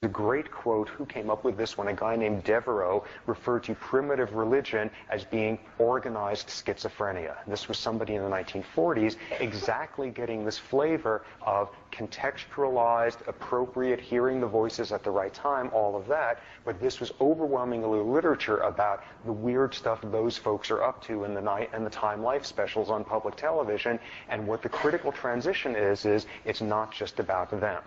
A great quote, who came up with this one? A guy named Devereux referred to primitive religion as being organized schizophrenia. This was somebody in the 1940s exactly getting this flavor of contextualized, appropriate, hearing the voices at the right time, all of that. But this was overwhelmingly literature about the weird stuff those folks are up to in the night and the Time Life specials on public television. And what the critical transition is it's not just about them.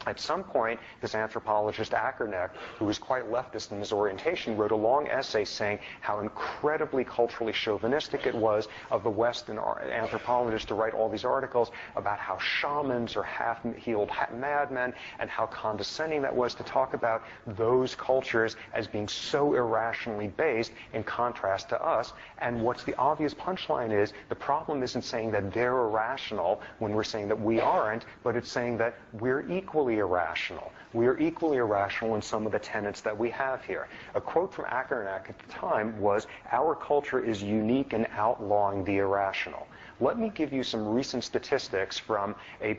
At some point, this anthropologist Ackerneck, who was quite leftist in his orientation, wrote a long essay saying how incredibly culturally chauvinistic it was of the Western anthropologists to write all these articles about how shamans are half-healed madmen, and how condescending that was to talk about those cultures as being so irrationally based in contrast to us. And what's the obvious punchline is, the problem isn't saying that they're irrational when we're saying that we aren't, but it's saying that we're equally irrational. We are equally irrational in some of the tenets that we have here. A quote from Ackerneck at the time was, "Our culture is unique in outlawing the irrational." Let me give you some recent statistics from a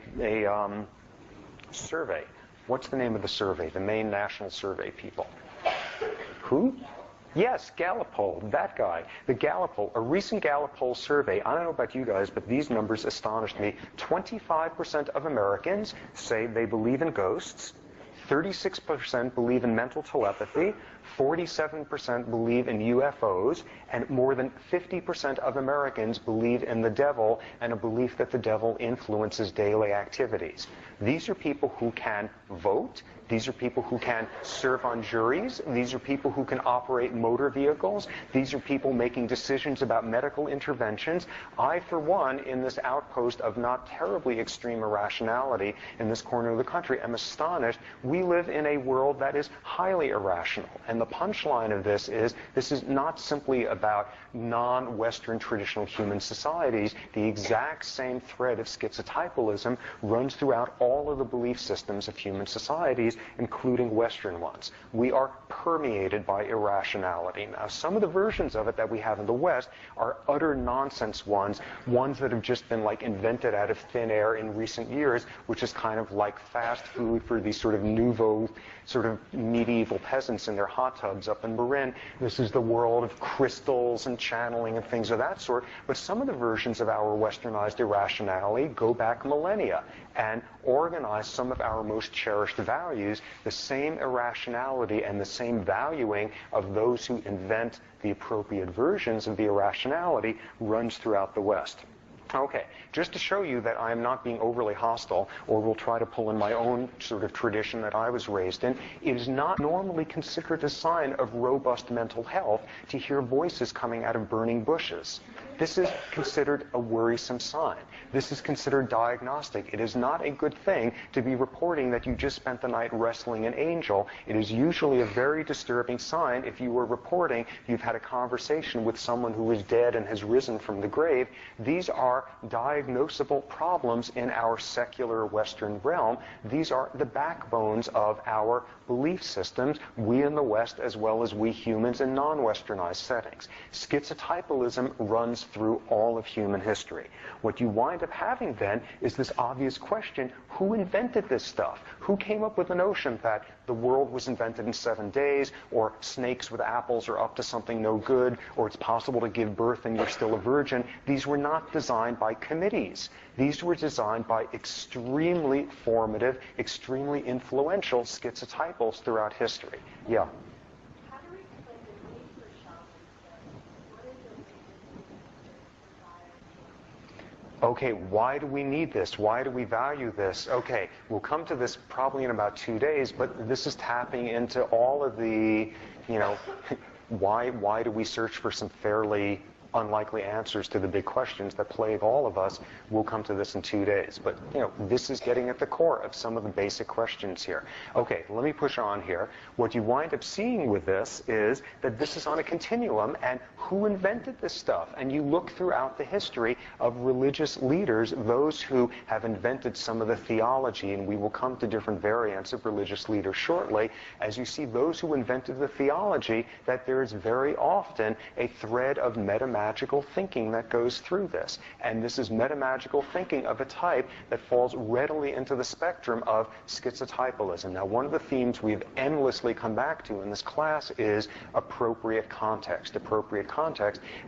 survey. What's the name of the survey? The Maine National Survey people. Who? Yes, Gallup poll, that guy. The Gallup poll, a recent Gallup poll survey, I don't know about you guys, but these numbers astonished me. 25% of Americans say they believe in ghosts. 36% believe in mental telepathy. 47% believe in UFOs, and more than 50% of Americans believe in the devil and a belief that the devil influences daily activities. These are people who can vote. These are people who can serve on juries. These are people who can operate motor vehicles. These are people making decisions about medical interventions. I, for one, in this outpost of not terribly extreme irrationality in this corner of the country, am astonished. We live in a world that is highly irrational. And the punchline of this is not simply about non-Western traditional human societies. The exact same thread of schizotypalism runs throughout all of the belief systems of human societies, including Western ones. We are permeated by irrationality. Now, some of the versions of it that we have in the West are utter nonsense ones that have just been like invented out of thin air in recent years, which is kind of like fast food for these sort of nouveau, sort of medieval peasants in their hot tubs up in Marin. This is the world of crystals and channeling and things of that sort. But some of the versions of our westernized irrationality go back millennia and organize some of our most cherished values. The same irrationality and the same valuing of those who invent the appropriate versions of the irrationality runs throughout the West. Okay, just to show you that I am not being overly hostile, or will try to pull in my own sort of tradition that I was raised in, it is not normally considered a sign of robust mental health to hear voices coming out of burning bushes. This is considered a worrisome sign. This is considered diagnostic. It is not a good thing to be reporting that you just spent the night wrestling an angel. It is usually a very disturbing sign if you were reporting you've had a conversation with someone who is dead and has risen from the grave. These are diagnosable problems in our secular Western realm. These are the backbones of our belief systems, we in the West as well as we humans in non-Westernized settings. Schizotypalism runs through all of human history. What you wind up having then is this obvious question, who invented this stuff? Who came up with the notion that the world was invented in 7 days, or snakes with apples are up to something no good, or it's possible to give birth and you're still a virgin? These were not designed by committees. These were designed by extremely formative, extremely influential schizotypals throughout history. Yeah? How do we explain the need for shamans? What is the reason for Okay, why do we need this? Why do we value this? Okay, we'll come to this probably in about 2 days, but this is tapping into all of the, why do we search for some fairly unlikely answers to the big questions that plague all of us? We'll come to this in 2 days. But, this is getting at the core of some of the basic questions here. Okay, let me push on here. What you wind up seeing with this is that this is on a continuum, and who invented this stuff? And you look throughout the history of religious leaders, those who have invented some of the theology, and we will come to different variants of religious leaders shortly, as you see those who invented the theology, that there is very often a thread of metamagic metamagical thinking that goes through this. And this is metamagical thinking of a type that falls readily into the spectrum of schizotypalism. Now, one of the themes we've endlessly come back to in this class is appropriate context,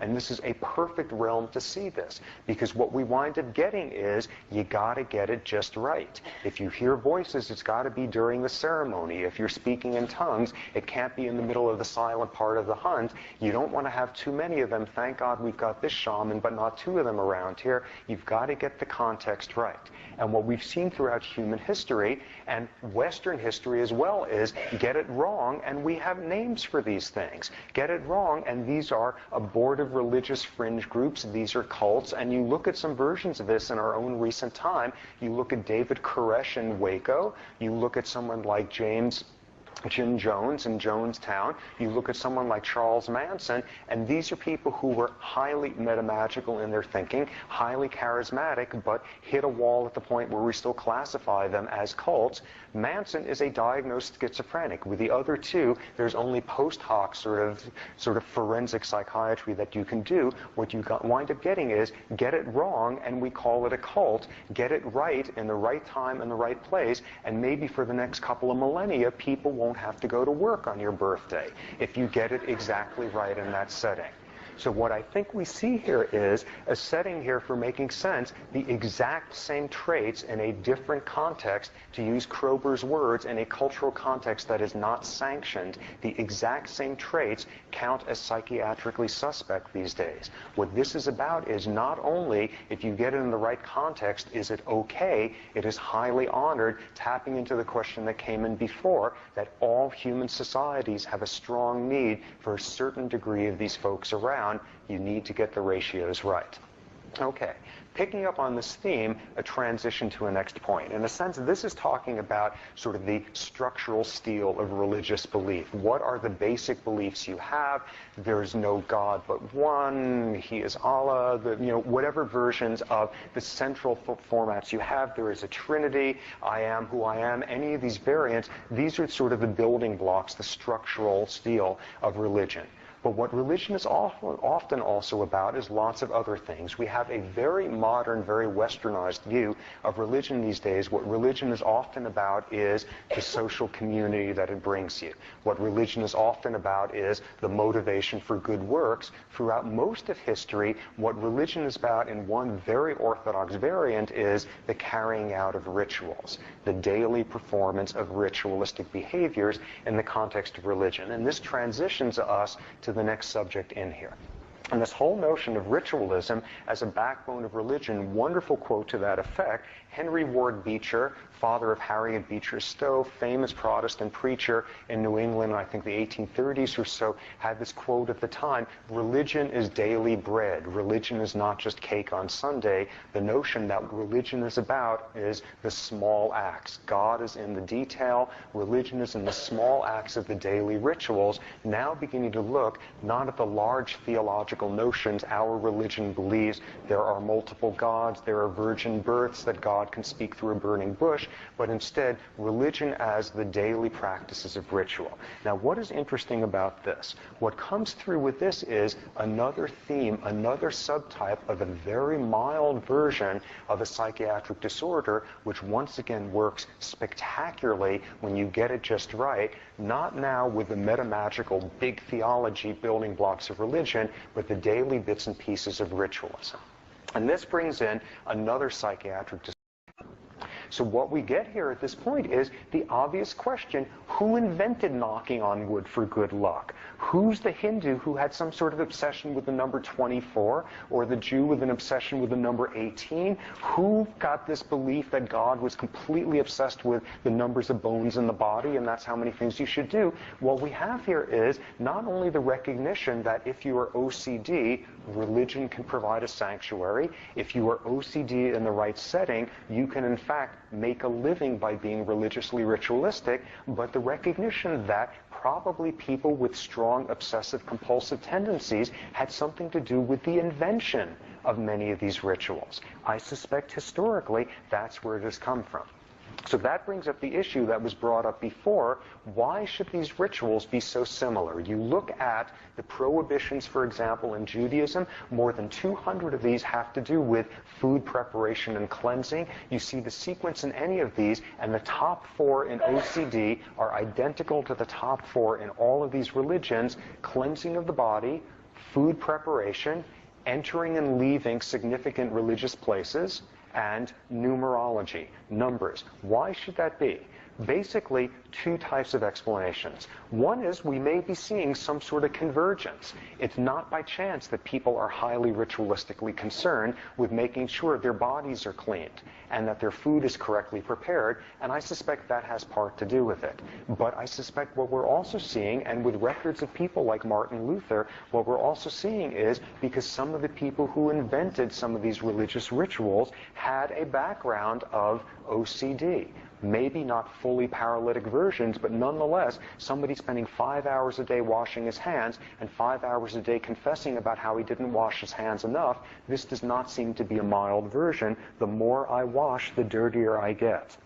and this is a perfect realm to see this, because what we wind up getting is you got to get it just right. If you hear voices, it's got to be during the ceremony. If you're speaking in tongues, it can't be in the middle of the silent part of the hunt. You don't want to have too many of them. Thank God we've got this shaman, but not two of them around here. You've got to get the context right. And what we've seen throughout human history, and Western history as well, is get it wrong, and we have names for these things. Get it wrong, and these are abortive religious fringe groups. These are cults, and you look at some versions of this in our own recent time. You look at David Koresh in Waco. You look at someone like Jim Jones in Jonestown. You look at someone like Charles Manson, and these are people who were highly metamagical in their thinking, highly charismatic, but hit a wall at the point where we still classify them as cults. Manson is a diagnosed schizophrenic. With the other two, there's only post hoc sort of forensic psychiatry that you can do. What you wind up getting is get it wrong, and we call it a cult. Get it right in the right time and the right place, and maybe for the next couple of millennia, people won't have to go to work on your birthday if you get it exactly right in that setting. So what I think we see here is a setting here for making sense, the exact same traits in a different context, to use Kroeber's words, in a cultural context that is not sanctioned. The exact same traits count as psychiatrically suspect these days. What this is about is not only, if you get it in the right context, is it okay, it is highly honored, tapping into the question that came in before, that all human societies have a strong need for a certain degree of these folks around. You need to get the ratios right. Okay, picking up on this theme, a transition to a next point. In a sense, this is talking about sort of the structural steel of religious belief. What are the basic beliefs you have? There's no God but one. He is Allah. Whatever versions of the central formats you have. There is a Trinity. I am who I am. Any of these variants, these are sort of the building blocks, the structural steel of religion. But what religion is often also about is lots of other things. We have a very modern, very westernized view of religion these days. What religion is often about is the social community that it brings you. What religion is often about is the motivation for good works. Throughout most of history, what religion is about in one very orthodox variant is the carrying out of rituals, the daily performance of ritualistic behaviors in the context of religion. And this transitions us to the next subject in here. And this whole notion of ritualism as a backbone of religion, wonderful quote to that effect. Henry Ward Beecher, father of Harriet Beecher Stowe, famous Protestant preacher in New England, I think the 1830s or so, had this quote at the time, religion is daily bread. Religion is not just cake on Sunday. The notion that religion is about is the small acts. God is in the detail. Religion is in the small acts of the daily rituals, now beginning to look not at the large theological notions. Our religion believes there are multiple gods, there are virgin births, that God can speak through a burning bush, but instead religion as the daily practices of ritual. Now, what is interesting about this? What comes through with this is another theme, another subtype of a very mild version of a psychiatric disorder, which once again works spectacularly when you get it just right, not now with the metamagical big theology building blocks of religion, but the daily bits and pieces of ritualism. And this brings in another psychiatric disorder. So what we get here at this point is the obvious question, who invented knocking on wood for good luck? Who's the Hindu who had some sort of obsession with the number 24, or the Jew with an obsession with the number 18? Who got this belief that God was completely obsessed with the numbers of bones in the body, and that's how many things you should do? What we have here is not only the recognition that if you are OCD, religion can provide a sanctuary. If you are OCD in the right setting, you can in fact make a living by being religiously ritualistic, but the recognition that probably people with strong obsessive compulsive tendencies had something to do with the invention of many of these rituals. I suspect historically that's where it has come from. So that brings up the issue that was brought up before. Why should these rituals be so similar? You look at the prohibitions, for example, in Judaism, more than 200 of these have to do with food preparation and cleansing. You see the sequence in any of these, and the top 4 in OCD are identical to the top 4 in all of these religions: cleansing of the body, food preparation, entering and leaving significant religious places, and numerology, numbers. Why should that be? Basically, 2 types of explanations. One is we may be seeing some sort of convergence. It's not by chance that people are highly ritualistically concerned with making sure their bodies are cleaned and that their food is correctly prepared, and I suspect that has part to do with it. But I suspect what we're also seeing, and with records of people like Martin Luther, what we're also seeing is because some of the people who invented some of these religious rituals had a background of OCD. Maybe not fully paralytic versions, but nonetheless, somebody spending 5 hours a day washing his hands and 5 hours a day confessing about how he didn't wash his hands enough, this does not seem to be a mild version. The more I wash, the dirtier I get.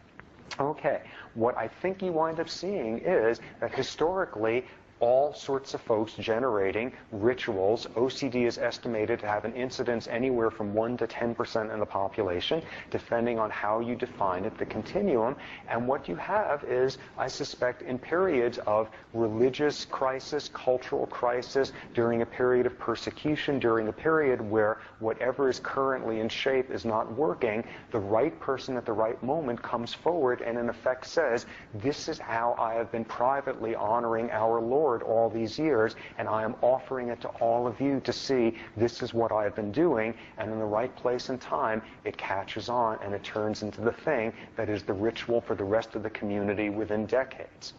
Okay, what I think you wind up seeing is that historically, all sorts of folks generating rituals. OCD is estimated to have an incidence anywhere from 1 to 10% in the population, depending on how you define it, the continuum. And what you have is, I suspect, in periods of religious crisis, cultural crisis, during a period of persecution, during a period where whatever is currently in shape is not working, the right person at the right moment comes forward and in effect says, this is how I have been privately honoring our Lord all these years, and I am offering it to all of you to see this is what I have been doing, and in the right place and time, it catches on and it turns into the thing that is the ritual for the rest of the community within decades.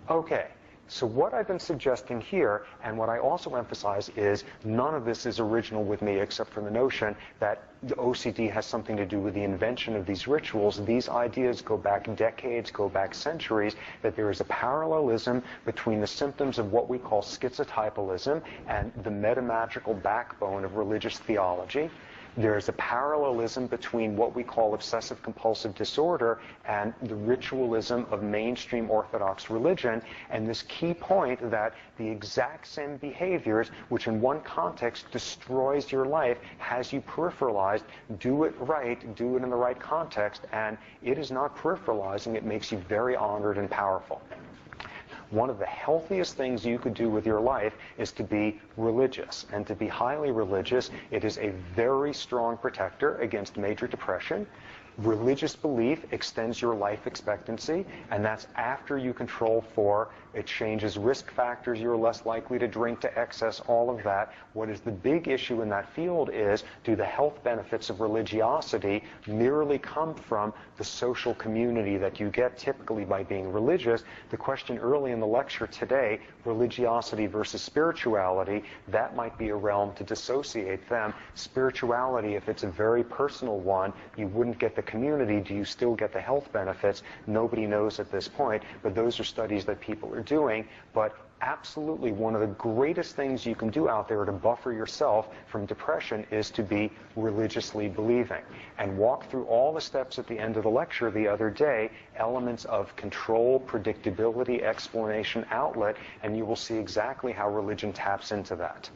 Okay. So what I've been suggesting here, and what I also emphasize, is none of this is original with me except for the notion that the OCD has something to do with the invention of these rituals. These ideas go back decades, go back centuries, that there is a parallelism between the symptoms of what we call schizotypalism and the metamagical backbone of religious theology. There's a parallelism between what we call obsessive-compulsive disorder and the ritualism of mainstream Orthodox religion, and this key point that the exact same behaviors, which in one context destroys your life, has you peripheralized. Do it right, do it in the right context, and it is not peripheralizing, it makes you very honored and powerful. One of the healthiest things you could do with your life is to be religious. And to be highly religious, it is a very strong protector against major depression. Religious belief extends your life expectancy, and that's after you control for. It changes risk factors. You're less likely to drink to excess, all of that. What is the big issue in that field is, do the health benefits of religiosity merely come from the social community that you get typically by being religious? The question early in the lecture today, religiosity versus spirituality, that might be a realm to dissociate them. Spirituality, if it's a very personal one, you wouldn't get the community. Do you still get the health benefits? Nobody knows at this point, but those are studies that people are doing. But absolutely, one of the greatest things you can do out there to buffer yourself from depression is to be religiously believing. And walk through all the steps at the end of the lecture the other day, elements of control, predictability, explanation, outlet, and you will see exactly how religion taps into that.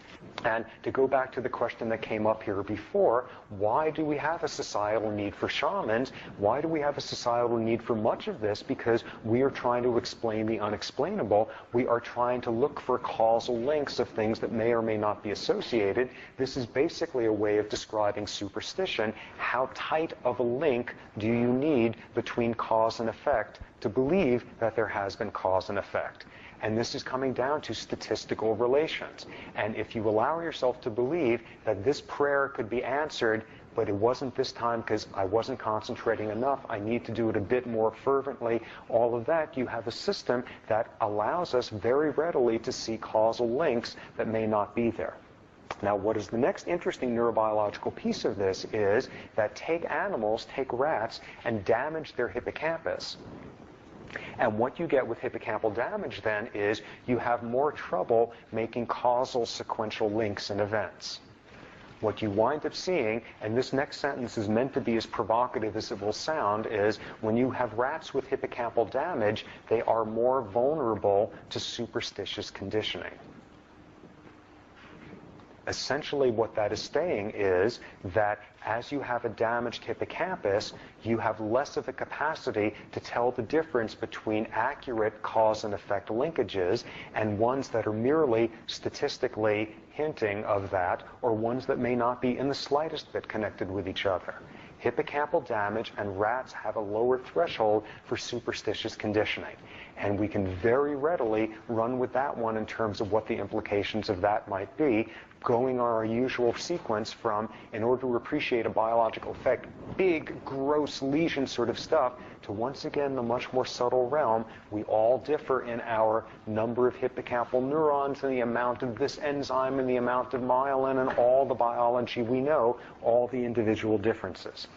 And to go back to the question that came up here before, why do we have a societal need for shamans? Why do we have a societal need for much of this? Because we are trying to explain the unexplainable. We are trying to look for causal links of things that may or may not be associated. This is basically a way of describing superstition. How tight of a link do you need between cause and effect to believe that there has been cause and effect? And this is coming down to statistical relations. And if you allow yourself to believe that this prayer could be answered, but it wasn't this time because I wasn't concentrating enough, I need to do it a bit more fervently, all of that, you have a system that allows us very readily to see causal links that may not be there. Now, what is the next interesting neurobiological piece of this is that take animals, take rats, and damage their hippocampus. And what you get with hippocampal damage then is you have more trouble making causal sequential links in events. what you wind up seeing, and this next sentence is meant to be as provocative as it will sound, is when you have rats with hippocampal damage, they are more vulnerable to superstitious conditioning. Essentially what that is saying is that as you have a damaged hippocampus, you have less of a capacity to tell the difference between accurate cause and effect linkages and ones that are merely statistically hinting of that, or ones that may not be in the slightest bit connected with each other. Hippocampal damage and rats have a lower threshold for superstitious conditioning. And we can very readily run with that one in terms of what the implications of that might be, going our usual sequence from, in order to appreciate a biological effect, big, gross lesion sort of stuff, to once again the much more subtle realm. We all differ in our number of hippocampal neurons and the amount of this enzyme and the amount of myelin and all the biology we know, all the individual differences.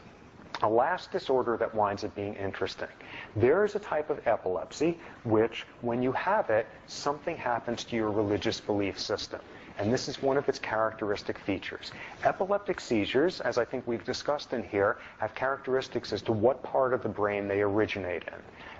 A last disorder that winds up being interesting. There is a type of epilepsy which, when you have it, something happens to your religious belief system. And this is one of its characteristic features. Epileptic seizures, as I think we've discussed in here, have characteristics as to what part of the brain they originate in.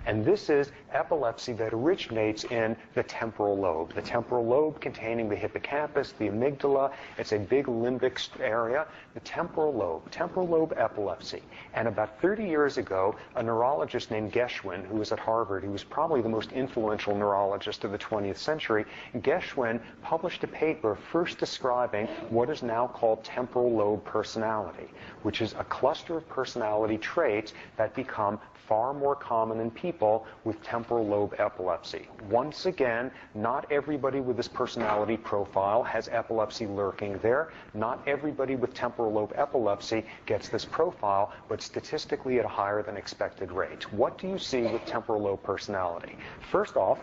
And this is epilepsy that originates in the temporal lobe. The temporal lobe containing the hippocampus, the amygdala. It's a big limbic area. The temporal lobe epilepsy. And about 30 years ago, a neurologist named Geschwin, who was at Harvard, who was probably the most influential neurologist of the 20th century, Geschwin published a paper first describing what is now called temporal lobe personality, which is a cluster of personality traits that become far more common in people with temporal lobe epilepsy. Once again, not everybody with this personality profile has epilepsy lurking there. Not everybody with temporal lobe epilepsy gets this profile, but statistically at a higher than expected rate. What do you see with temporal lobe personality? First off,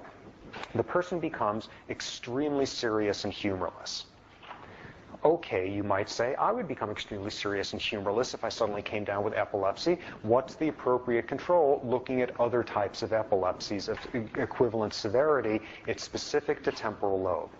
the person becomes extremely serious and humorless. Okay, you might say, I would become extremely serious and humorless if I suddenly came down with epilepsy. What's the appropriate control? Looking at other types of epilepsies of equivalent severity, it's specific to temporal lobe.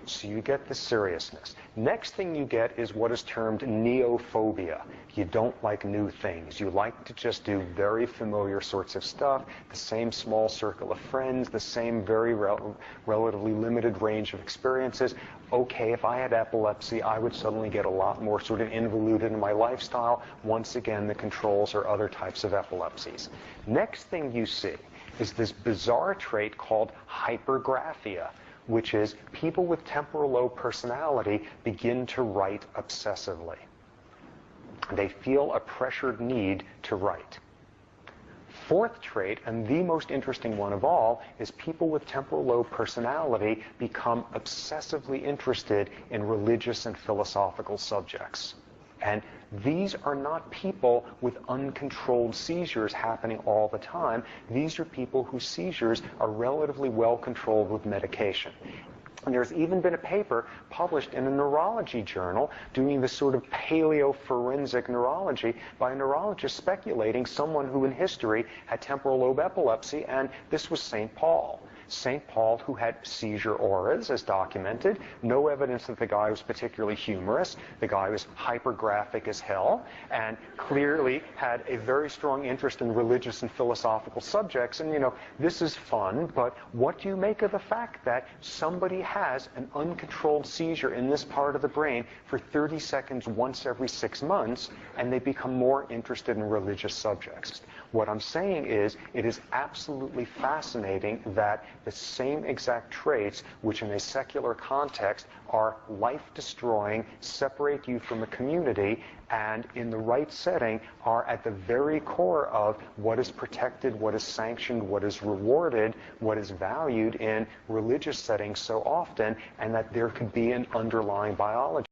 So you get the seriousness. Next thing you get is what is termed neophobia. You don't like new things. You like to just do very familiar sorts of stuff, the same small circle of friends, the same very relatively limited range of experiences. Okay, if I had epilepsy, I would suddenly get a lot more sort of involuted in my lifestyle. Once again, the controls are other types of epilepsies. Next thing you see is this bizarre trait called hypergraphia, which is people with temporal lobe personality begin to write obsessively. They feel a pressured need to write. Fourth trait, and the most interesting one of all, is people with temporal lobe personality become obsessively interested in religious and philosophical subjects. And these are not people with uncontrolled seizures happening all the time. These are people whose seizures are relatively well controlled with medication. And there's even been a paper published in a neurology journal doing this sort of paleoforensic neurology by a neurologist speculating someone who in history had temporal lobe epilepsy, and this was St. Paul. St. Paul, who had seizure auras, as documented. No evidence that the guy was particularly humorous. The guy was hypergraphic as hell, and clearly had a very strong interest in religious and philosophical subjects. And, you know, this is fun, but what do you make of the fact that somebody has an uncontrolled seizure in this part of the brain for 30 seconds once every 6 months, and they become more interested in religious subjects? What I'm saying is, it is absolutely fascinating that the same exact traits, which in a secular context are life-destroying, separate you from a community, and in the right setting are at the very core of what is protected, what is sanctioned, what is rewarded, what is valued in religious settings so often, and that there could be an underlying biology